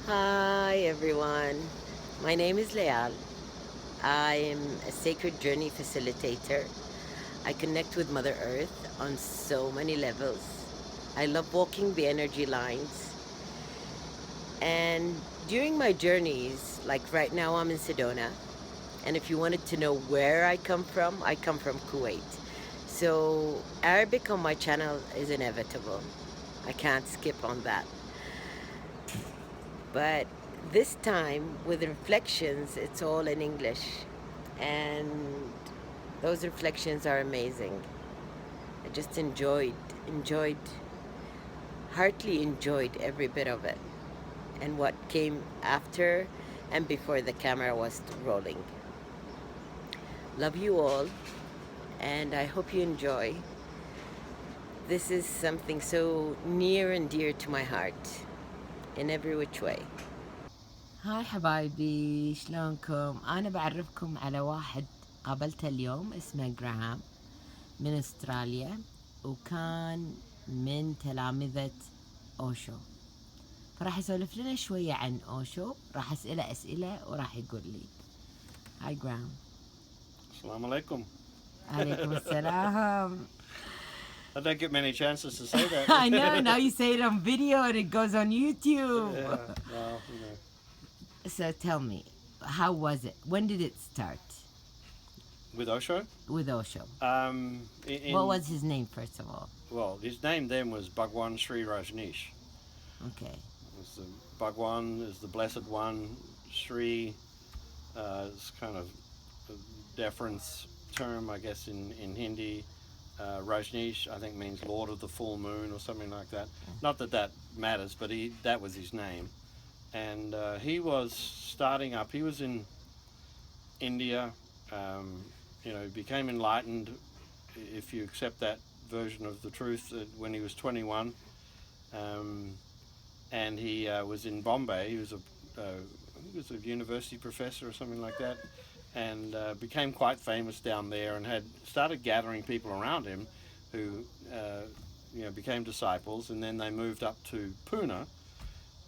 Hi everyone. My name is Layal. I am a sacred journey facilitator. I connect with Mother Earth on so many levels. I love walking the energy lines. And during my journeys, like right now I'm in Sedona, and if you wanted to know where I come from Kuwait. So Arabic on my channel is inevitable. I can't skip on that. But this time with reflections, it's all in English. And those reflections are amazing. I just enjoyed, heartily enjoyed every bit of it and what came after and before the camera was rolling. Love you all, and I hope you enjoy. This is something so near and dear to my heart in every which way. هاي حبايبي شلونكم؟ أنا بعرفكم على واحد قابلته اليوم اسمه جراهام من استراليا، وكان من تلامذة أوشو، فراح يسولف لنا شوية عن أوشو. راح أسأله أسئلة وراح يقول لي. هاي جراهام. Assalamu alaikum. عليكم السلام. I don't get many chances to say that. I know, now you say it on video and it goes on YouTube. Yeah, well, you know. So tell me, how was it? When did it start With Osho, with Osho? in, What was his name, first of all? well, his name then was Bhagwan Sri Rajneesh. Okay. It's the Bhagwan is the Blessed One. Sri is kind of a deference term, I guess, in Hindi. Rajneesh, I think, means Lord of the Full Moon or something like that. Not that that matters, but that was his name. And he was starting up. He was in India. Became enlightened, if you accept that version of the truth, when he was 21. Um, and he was in Bombay. He was a university professor or something like that, and became quite famous down there, and had started gathering people around him, who became disciples, and then they moved up to Pune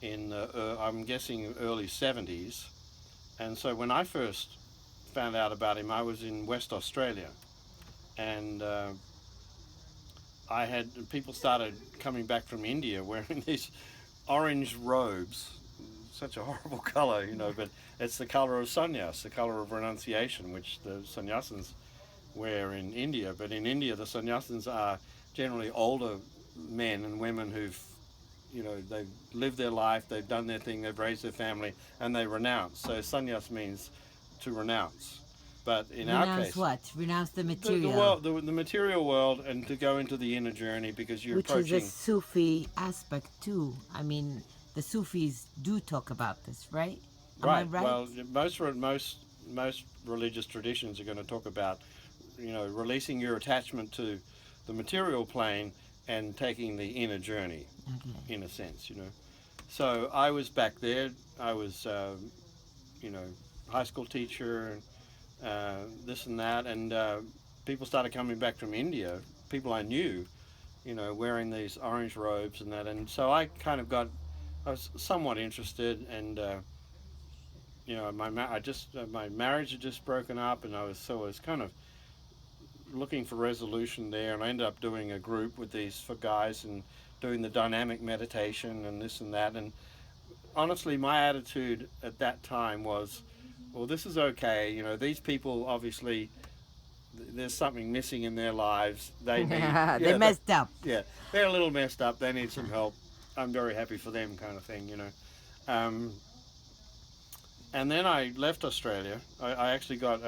in I'm guessing early 70s. And so when I first found out about him, I was in West Australia, and I had people started coming back from India wearing these orange robes. Such a horrible color, but it's the color of sannyas, the color of renunciation, which the sannyasins wear in India. But in India, the sannyasins are generally older men and women who've, they've lived their life, they've done their thing, they've raised their family, and they renounce. So sannyas means to renounce. But in our Renounce case, what? Renounce the the material. world, the material world, and to go into the inner journey, because you're Which is a approaching. Sufi aspect too. I mean, the Sufis do talk about this, right? Am I Right. right? Well, most religious traditions are going to talk about, releasing your attachment to the material plane and taking the inner journey, Okay. in a sense. So I was back there. I was, you know, high school teacher, this and that, and people started coming back from India. People I knew, wearing these orange robes and that, and so I was somewhat interested, and my marriage had just broken up, and I was kind of looking for resolution there, and I ended up doing a group with these for guys and doing the dynamic meditation and this and that. And honestly, my attitude at that time was, well, this is okay. These people obviously there's something missing in their lives. They need, They yeah, messed up. yeah, they're a little messed up. They need some help. I'm very happy for them, kind of thing. Um, and then I left Australia. I actually got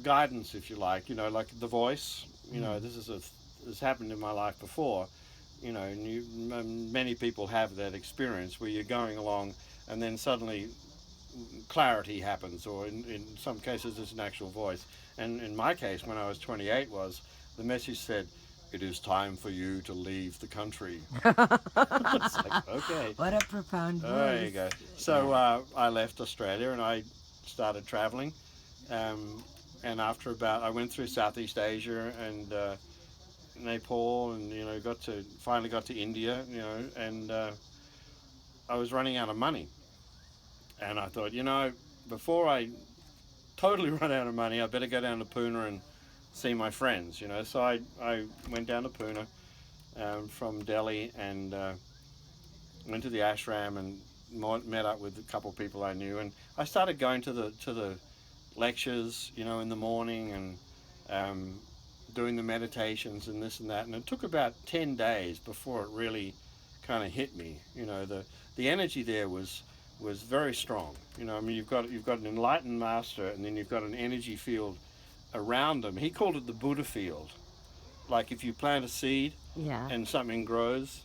guidance, if you like the voice. This happened in my life before. Many people have that experience where you're going along, and then suddenly clarity happens, or in some cases it's an actual voice. And in my case, when I was 28, was the message said, "It is time for you to leave the country." It's like, okay, What a profound there you voice. go. So I left Australia and I started traveling. Um, and after I went through Southeast Asia and Nepal, and finally got to India, and I was running out of money, and I thought, before I totally run out of money, I better go down to Pune and see my friends. So I went down to Pune from Delhi and went to the ashram and met up with a couple of people I knew, and I started going to the lectures, in the morning, and um, doing the meditations and this and that. And it took about 10 days before it really kind of hit me. The energy there was very strong. I mean, you've got an enlightened master, and then you've got an energy field around them. He called it the Buddha field. Like if you plant a seed Yeah. and something grows,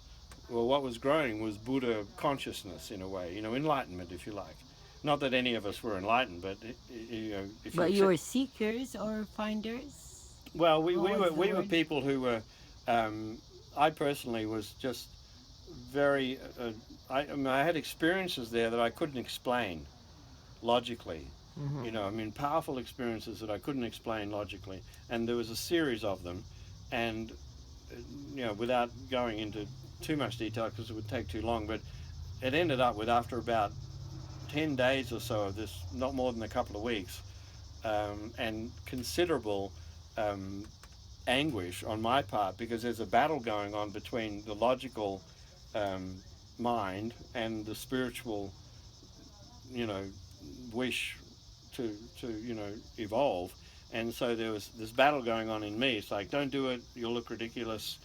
well, what was growing was Buddha consciousness in a way, enlightenment, if you like. Not that any of us were enlightened, but if you But you were seekers or finders? well, we What was the were word? people who were. I personally was just very. I mean, I had experiences there that I couldn't explain logically. I mean, powerful experiences that I couldn't explain logically, and there was a series of them, and without going into too much detail because it would take too long, but it ended up with after about 10 days or so of this, not more than a couple of weeks, and considerable um, anguish on my part because there's a battle going on between the logical um, mind and the spiritual, you know, wish to evolve. And so there was this battle going on in me. It's like, don't do it, you'll look ridiculous,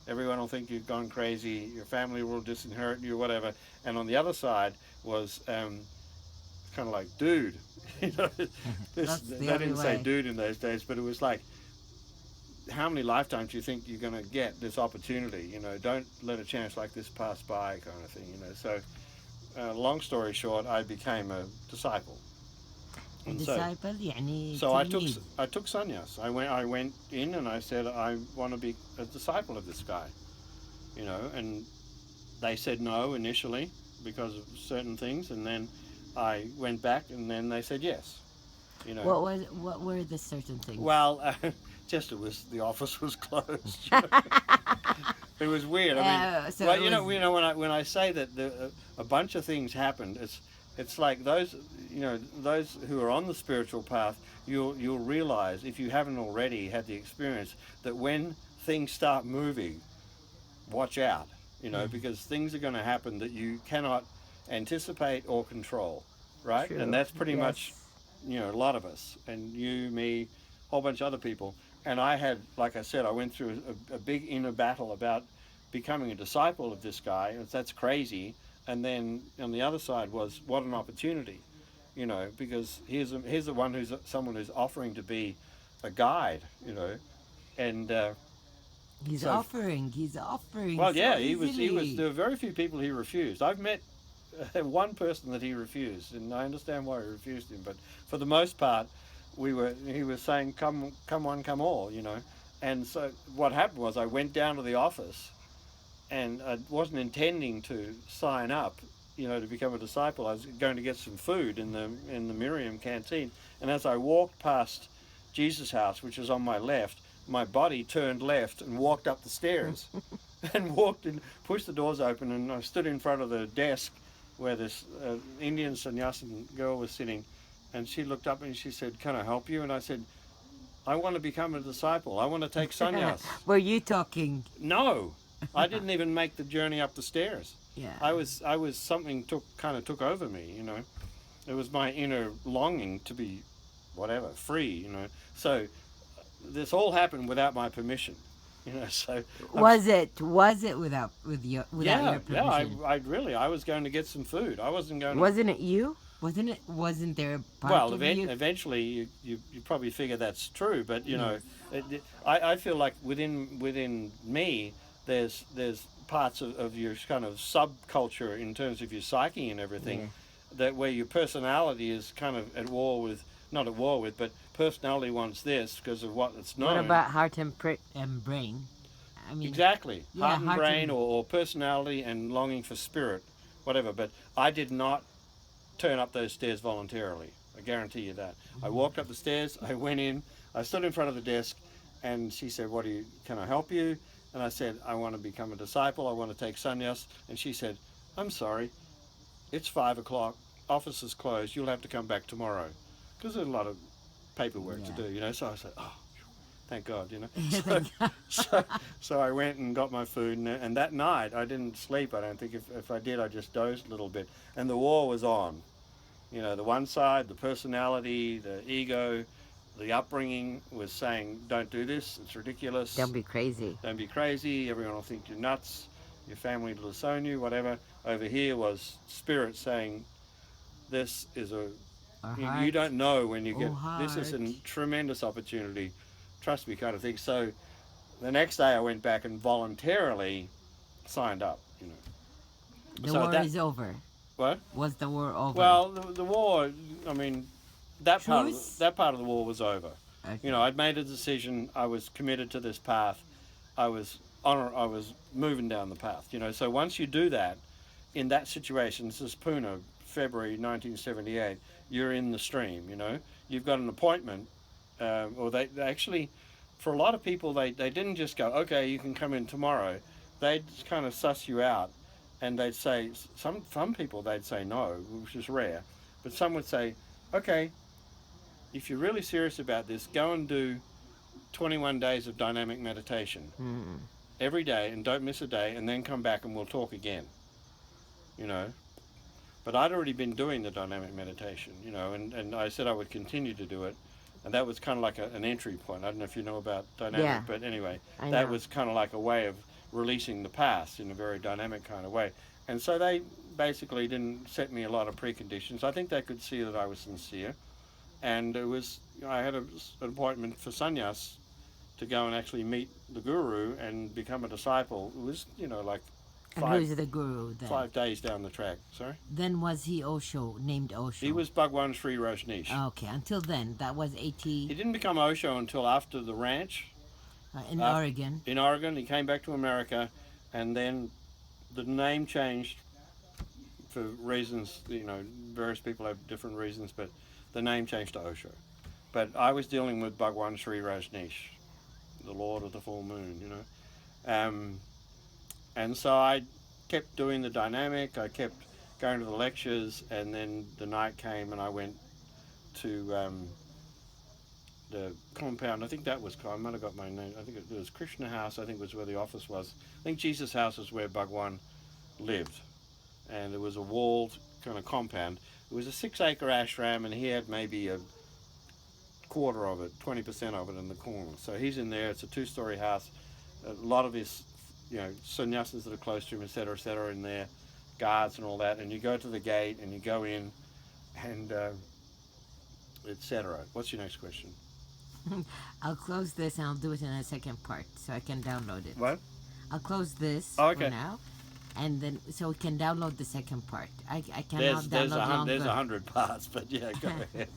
everyone will think you've gone crazy, your family will disinherit you, whatever. And on the other side was kind of like, dude, That's the they other didn't say way. dude in those days, but it was like, how many lifetimes do you think you're going to get this opportunity? Don't let a chance like this pass by, kind of thing. So, long story short, I became a disciple, A and disciple يعني so تلميذ. I took sannyas. I went in and I said I want to be a disciple of this guy, and they said no initially because of certain things, and then I went back, and then they said yes. What were the certain things? Well, just the office was closed. It was weird. I mean, So well, it was, when I say that a bunch of things happened, it's like those who are on the spiritual path, you'll realize, if you haven't already had the experience, that when things start moving, watch out. Because things are going to happen that you cannot anticipate or control, right? And true. that's pretty much Yes. a lot of us, and you, me, a whole bunch of other people. And I had, like I said, I went through a big inner battle about becoming a disciple of this guy. That's crazy. And then on the other side was, what an opportunity, because here's the one who's someone who's offering to be a guide, and He's so offering. He's offering well, so yeah, he was. easily. There were very few people he refused. I've met one person that he refused, and I understand why he refused him. But for the most part, He was saying, "Come one, come all," And so what happened was, I went down to the office, and I wasn't intending to sign up, to become a disciple. I was going to get some food in the Miriam canteen, and as I walked past Jesus' house, which was on my left, my body turned left and walked up the stairs, and walked and pushed the doors open, and I stood in front of the desk where this Indian sannyasin girl was sitting, and she looked up and she said, "Can I help you?" And I said, "I want to become a disciple. I want to take sannyas." Were you talking? No, I didn't even make the journey up the stairs. Yeah. I was something took over me. It was my inner longing to be, whatever, free. So this all happened without my permission. So Was it without your yeah, permission? I was going to get some food. I wasn't going to. Wasn't it you? Wasn't there a part Well, of you? eventually you probably figure that's true, but Yes. I feel like within me there's parts of your kind of subculture in terms of your psyche and everything, Yeah. that where your personality is kind of at war with, not at war with, but personality wants this because of what it's known. What about heart and brain? I mean, Exactly, yeah, heart and heart brain, and- or personality and longing for spirit, whatever. But I did not turn up those stairs voluntarily. I guarantee you that. I walked up the stairs, I went in, I stood in front of the desk, and she said, can I help you? And I said, I want to become a disciple, I want to take sannyas. And she said, I'm sorry, it's 5 o'clock. Office is closed. You'll have to come back tomorrow, because there's a lot of paperwork to Yeah. do. So I said, oh, thank God. So, Thank God. so, so I went and got my food, and that night I didn't sleep. I don't think. If I did, I just dozed a little bit. And the war was on. The one side, the personality, the ego, the upbringing was saying, don't do this. It's ridiculous. Don't be crazy. Don't be crazy. Everyone will think you're nuts. Your family will disown you. Whatever. Over here was spirit saying, this is Or you heart. don't know when you get, Oh, this is a heart. tremendous opportunity, trust me, kind of thing. So the next day I went back and voluntarily signed up. The So war that, is over. what? Was the war over? Well, the war, I mean, Truce? that part of the war was over. Okay. I'd made a decision. I was committed to this path. I was moving down the path. So once you do that, in that situation, this is Pune, February 1978. You're in the stream. You've got an appointment, or they actually, for a lot of people, they didn't just go, okay, you can come in tomorrow. They'd kind of suss you out, and they'd say some people they'd say no, which is rare, but some would say, okay, if you're really serious about this, go and do 21 days of dynamic meditation Mm. every day, and don't miss a day, and then come back and we'll talk again. You know, but I'd already been doing the dynamic meditation. And I said I would continue to do it, and that was kind of like an entry point. I don't know if you know about dynamic, Yeah. but anyway, I that know. was kind of like a way of releasing the past in a very dynamic kind of way. And so they basically didn't set me a lot of preconditions. I think they could see that I was sincere, and I had an appointment for sannyas to go and actually meet the guru and become a disciple. It was like And five who's the guru then? 5 days down the track. Sorry. Then was he Osho, named Osho? He was Bhagwan Sri Rajneesh. Okay, until then, that was He 80 didn't become Osho until after the ranch in uh, Oregon. in Oregon. He came back to America, and then the name changed for reasons. Various people have different reasons, but the name changed to Osho. But I was dealing with Bhagwan Sri Rajneesh, the Lord of the Full Moon. And so I kept doing the dynamic. I kept going to the lectures, and then the night came, and I went to the compound. I think that was, I might have got my name. I think it was Krishna House. I think was where the office was. I think Jesus House is where Bhagwan lived, and it was a walled kind of compound. It was a 6-acre ashram, and he had maybe a quarter of it, 20% of it in the corner. So he's in there. It's a 2-story house. A lot of his, sannyasins that are close to him, etc., are in there, guards and all that. And you go to the gate and you go in, and etc. What's your next question? I'll close this and I'll do it in a second part so I can download it. What? I'll close this Oh, okay. for now, and then so we can download the second part. I cannot download longer. There's 100 parts, but yeah, go ahead.